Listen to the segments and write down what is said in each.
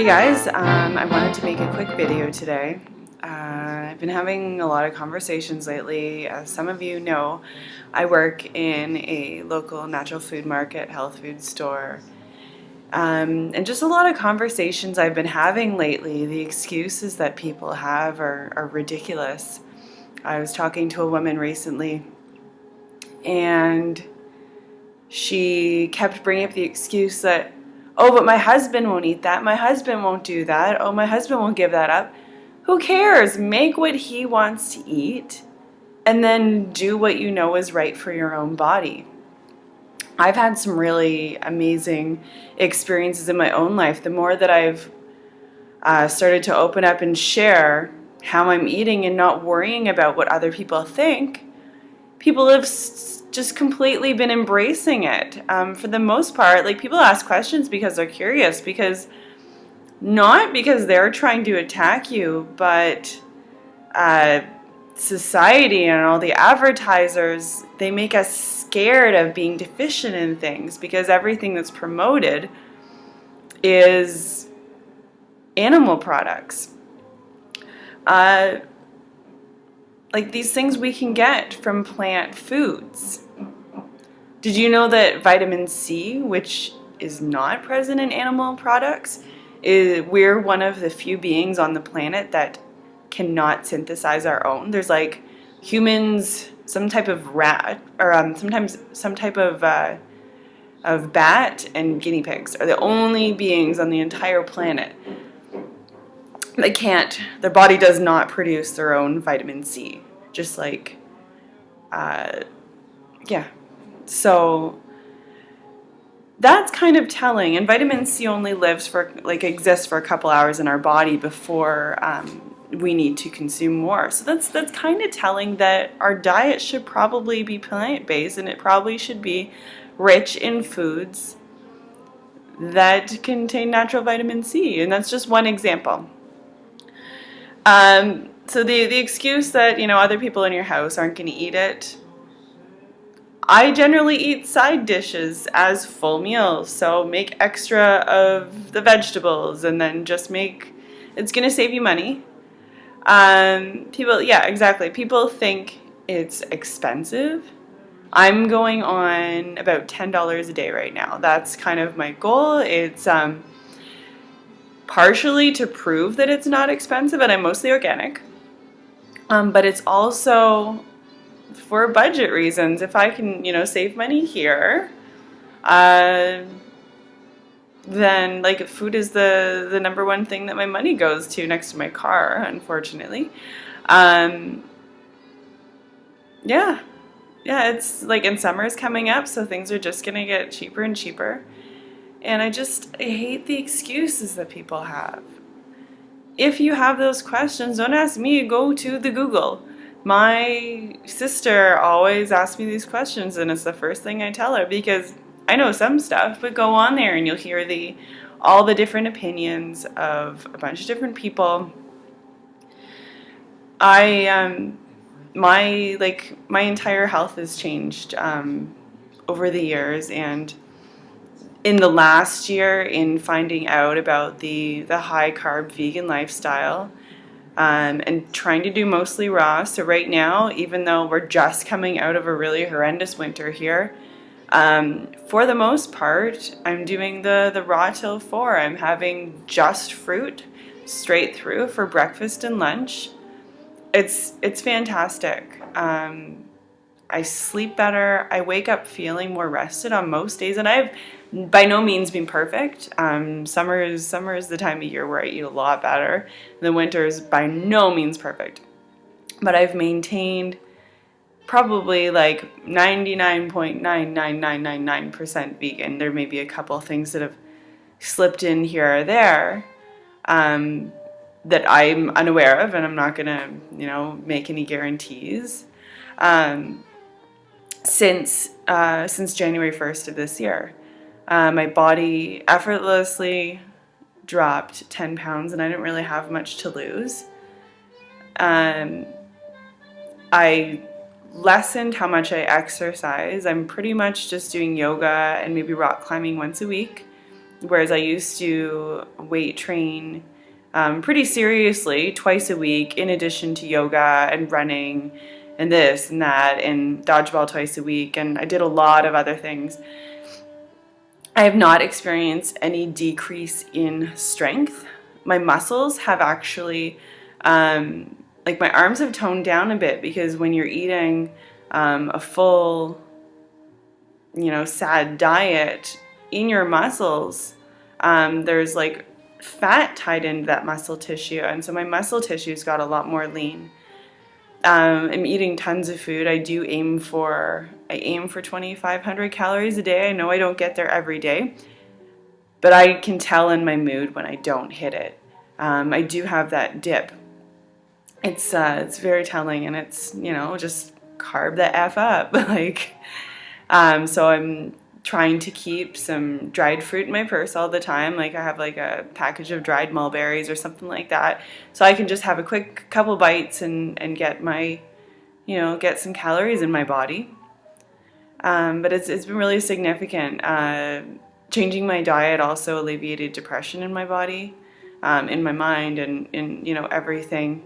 Hey guys, I wanted to make a quick video today. I've been having a lot of conversations lately. As some of you know, I work in a local natural food market, health food store. And just a lot of conversations I've been having lately. The excuses that people have are ridiculous. I was talking to a woman recently, and she kept bringing up the excuse that, oh, but my husband won't eat that. My husband won't do that. Oh, my husband won't give that up. Who cares? Make what he wants to eat and then do what you know is right for your own body. I've had some really amazing experiences in my own life. The more that I've started to open up and share how I'm eating and not worrying about what other people think, people have just completely been embracing it. For the most part, like, people ask questions because they're curious, not because they're trying to attack you, but society and all the advertisers, they make us scared of being deficient in things because everything that's promoted is animal products. Like these things we can get from plant foods. Did you know that vitamin C, which is not present in animal products, we're one of the few beings on the planet that cannot synthesize our own? There's like humans, some type of rat, or sometimes some type of bat and guinea pigs are the only beings on the entire planet that can't, their body does not produce their own vitamin C. Just like, yeah. So that's kind of telling. And vitamin C only exists for a couple hours in our body before we need to consume more. So that's kind of telling that our diet should probably be plant-based, and it probably should be rich in foods that contain natural vitamin C. And that's just one example. So the excuse that, other people in your house aren't going to eat it. I generally eat side dishes as full meals, so make extra of the vegetables and then just it's going to save you money. People think it's expensive. I'm going on about $10 a day right now. That's kind of my goal. It's partially to prove that it's not expensive, and I'm mostly organic. But it's also for budget reasons. If I can, save money here, then food is the number one thing that my money goes to next to my car, unfortunately. It's like, and summer is coming up, so things are just gonna get cheaper and cheaper. And I hate the excuses that people have. If you have those questions, don't ask me, go to the Google. My sister always asks me these questions, and it's the first thing I tell her, because I know some stuff, but go on there and you'll hear all the different opinions of a bunch of different people. My entire health has changed over the years, and in the last year, in finding out about the high carb vegan lifestyle, and trying to do mostly raw. So right now, even though we're just coming out of a really horrendous winter here, for the most part, I'm doing the raw till 4. I'm having just fruit straight through for breakfast and lunch. It's fantastic. I sleep better. I wake up feeling more rested on most days, and I've by no means been perfect. Summer is the time of year where I eat a lot better. The winter is by no means perfect, but I've maintained probably like 99.99999% vegan. There may be a couple things that have slipped in here or there that I'm unaware of, and I'm not gonna make any guarantees. Since January 1st of this year, my body effortlessly dropped 10 pounds, and I didn't really have much to lose. I lessened how much I exercise. I'm pretty much just doing yoga and maybe rock climbing once a week. whereas I used to weight train pretty seriously twice a week, in addition to yoga and running and this and that and dodgeball twice a week, and I did a lot of other things. I have not experienced any decrease in strength. My muscles have actually, like my arms have toned down a bit, because when you're eating a full, sad diet, in your muscles, there's like fat tied into that muscle tissue, and so my muscle tissue's got a lot more lean. I'm eating tons of food. I aim for 2,500 calories a day. I know I don't get there every day, but I can tell in my mood when I don't hit it. I do have that dip. It's very telling, and it's, just carb the F up. So I'm trying to keep some dried fruit in my purse all the time. Like I have like a package of dried mulberries or something like that, so I can just have a quick couple bites and get my, get some calories in my body. But it's been really significant. Changing my diet also alleviated depression in my body, in my mind, and in everything.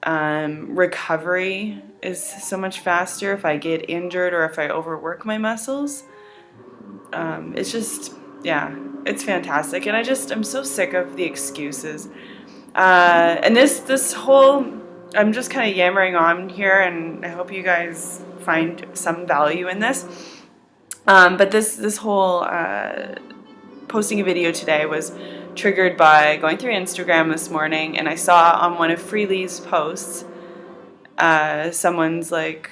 Recovery is so much faster if I get injured or if I overwork my muscles. It's just, yeah, it's fantastic. And I'm so sick of the excuses. And this whole, I'm just kind of yammering on here, and I hope you guys find some value in this. But this whole posting a video today was triggered by going through Instagram this morning, and I saw on one of Freely's posts, someone's like,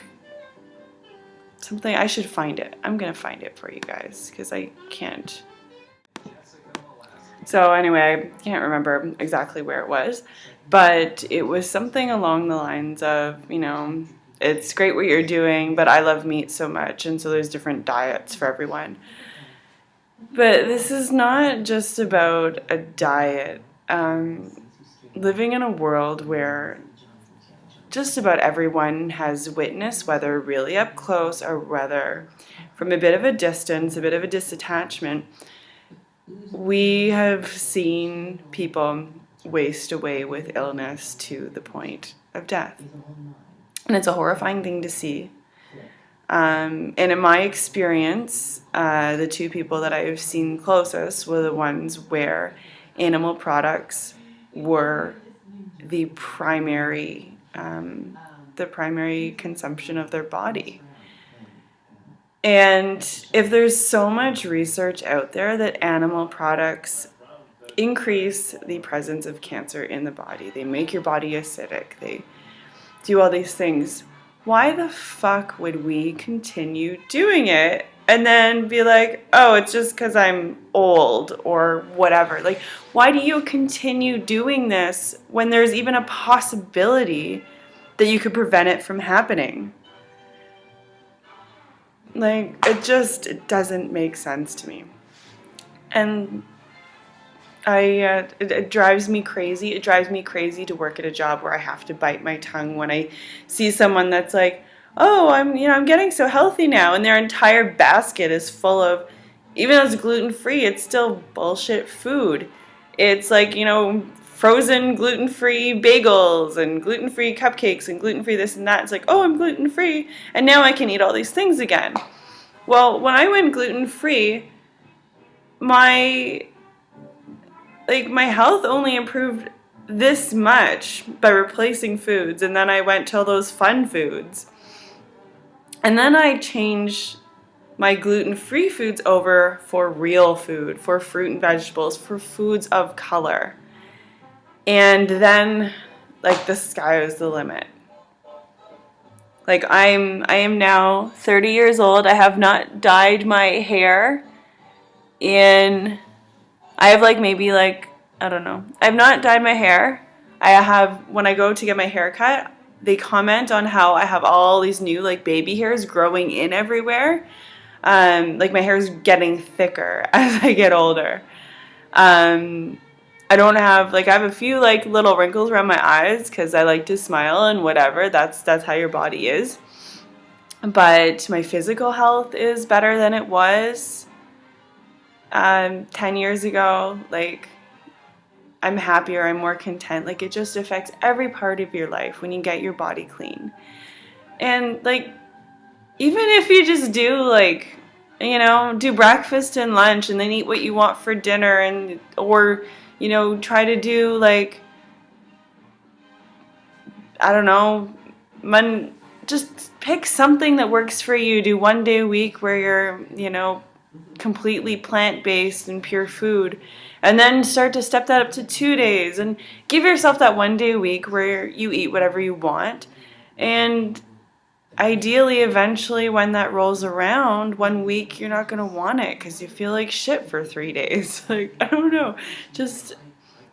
something, I should find it. I'm going to find it for you guys, because I can't. So anyway, I can't remember exactly where it was, but it was something along the lines of, it's great what you're doing, but I love meat so much, and so there's different diets for everyone. But this is not just about a diet. Living in a world where just about everyone has witnessed, whether really up close or whether from a bit of a distance, a bit of a disattachment, we have seen people waste away with illness to the point of death. And it's a horrifying thing to see. And in my experience, the two people that I have seen closest were the ones where animal products were the primary consumption of their body. And if there's so much research out there that animal products increase the presence of cancer in the body, they make your body acidic, they do all these things, why the fuck would we continue doing it and then be like, oh, it's just because I'm old or whatever? Like, why do you continue doing this when there's even a possibility that you could prevent it from happening? Like, it doesn't make sense to me. And it drives me crazy. It drives me crazy to work at a job where I have to bite my tongue when I see someone that's like, oh, I'm getting so healthy now, and their entire basket is full of, even though it's gluten-free, it's still bullshit food. It's like, frozen gluten-free bagels and gluten-free cupcakes and gluten-free this and that. It's like, oh, I'm gluten-free, and now I can eat all these things again. Well, when I went gluten-free, my health only improved this much by replacing foods, and then I went to all those fun foods. And then I changed my gluten-free foods over for real food, for fruit and vegetables, for foods of color. And then, the sky was the limit. I am now 30 years old. I have not dyed my hair in, I have I don't know. I have not dyed my hair. When I go to get my hair cut, they comment on how I have all these new baby hairs growing in everywhere. My hair is getting thicker as I get older. I don't have, I have a few little wrinkles around my eyes because I like to smile and whatever. That's how your body is. But my physical health is better than it was. 10 years ago, like, I'm happier, I'm more content. Like, it just affects every part of your life when you get your body clean. And, like, even if you just do, like, you know, do breakfast and lunch and then eat what you want for dinner, and or, you know, try to do, like, I don't know, just pick something that works for you. Do 1 day a week where you're, you know, completely plant-based and pure food, and then start to step that up to 2 days, and give yourself that 1 day a week where you eat whatever you want. And ideally, eventually, when that rolls around, 1 week, you're not going to want it because you feel like shit for 3 days. Like, I don't know. Just,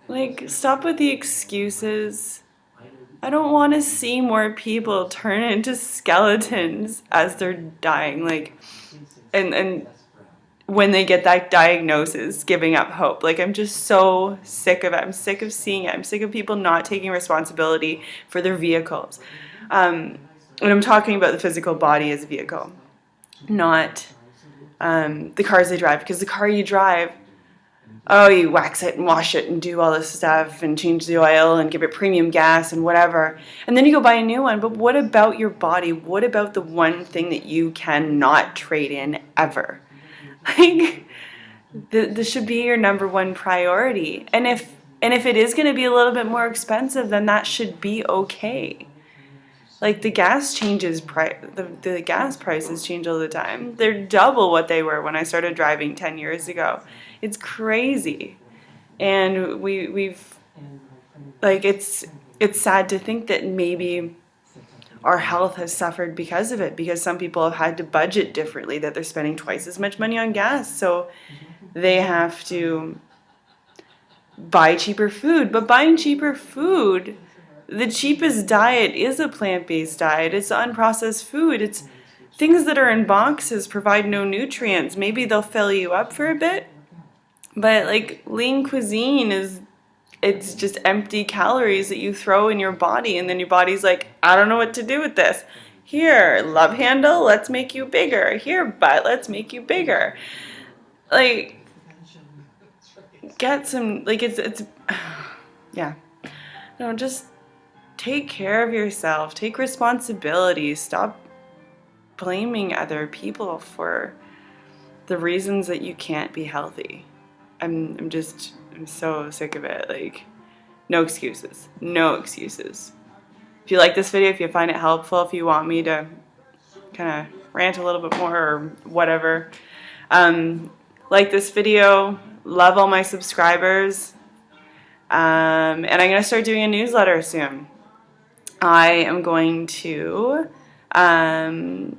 like, stop with the excuses. I don't want to see more people turn into skeletons as they're dying. Like, and when they get that diagnosis, giving up hope. Like, I'm just so sick of it. I'm sick of seeing it. I'm sick of people not taking responsibility for their vehicles. And I'm talking about the physical body as a vehicle, not the cars they drive. Because the car you drive, oh, you wax it and wash it and do all this stuff and change the oil and give it premium gas and whatever. And then you go buy a new one. But what about your body? What about the one thing that you cannot trade in ever? Like, this should be your number one priority. And if it is going to be a little bit more expensive, then that should be okay. Like, the gas changes, the gas prices change all the time. They're double what they were when I started driving 10 years ago. It's crazy. And we've, like, it's sad to think that maybe our health has suffered because of it, because some people have had to budget differently, that they're spending twice as much money on gas, so they have to buy cheaper food. But buying cheaper food, the cheapest diet is a plant-based diet. It's unprocessed food. It's things that are in boxes, provide no nutrients. Maybe they'll fill you up for a bit, but, like, lean cuisine it's just empty calories that you throw in your body, and then your body's like, I don't know what to do with this. Here, love handle, let's make you bigger. Here, butt, let's make you bigger. Like, get some, like, it's yeah. No, just take care of yourself. Take responsibility. Stop blaming other people for the reasons that you can't be healthy. I'm so sick of it. Like, no excuses. No excuses. If you like this video, if you find it helpful, if you want me to kind of rant a little bit more or whatever, like this video, love all my subscribers, and I'm going to start doing a newsletter soon. I am going to, I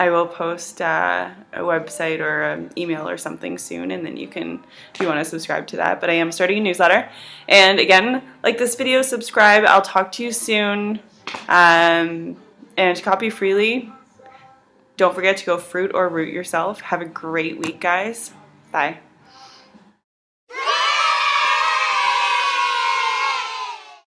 will post a website or an email or something soon, and then you can, if you want to subscribe to that. But I am starting a newsletter. And again, like this video, subscribe. I'll talk to you soon. And copy freely. Don't forget to go fruit or root yourself. Have a great week, guys. Bye.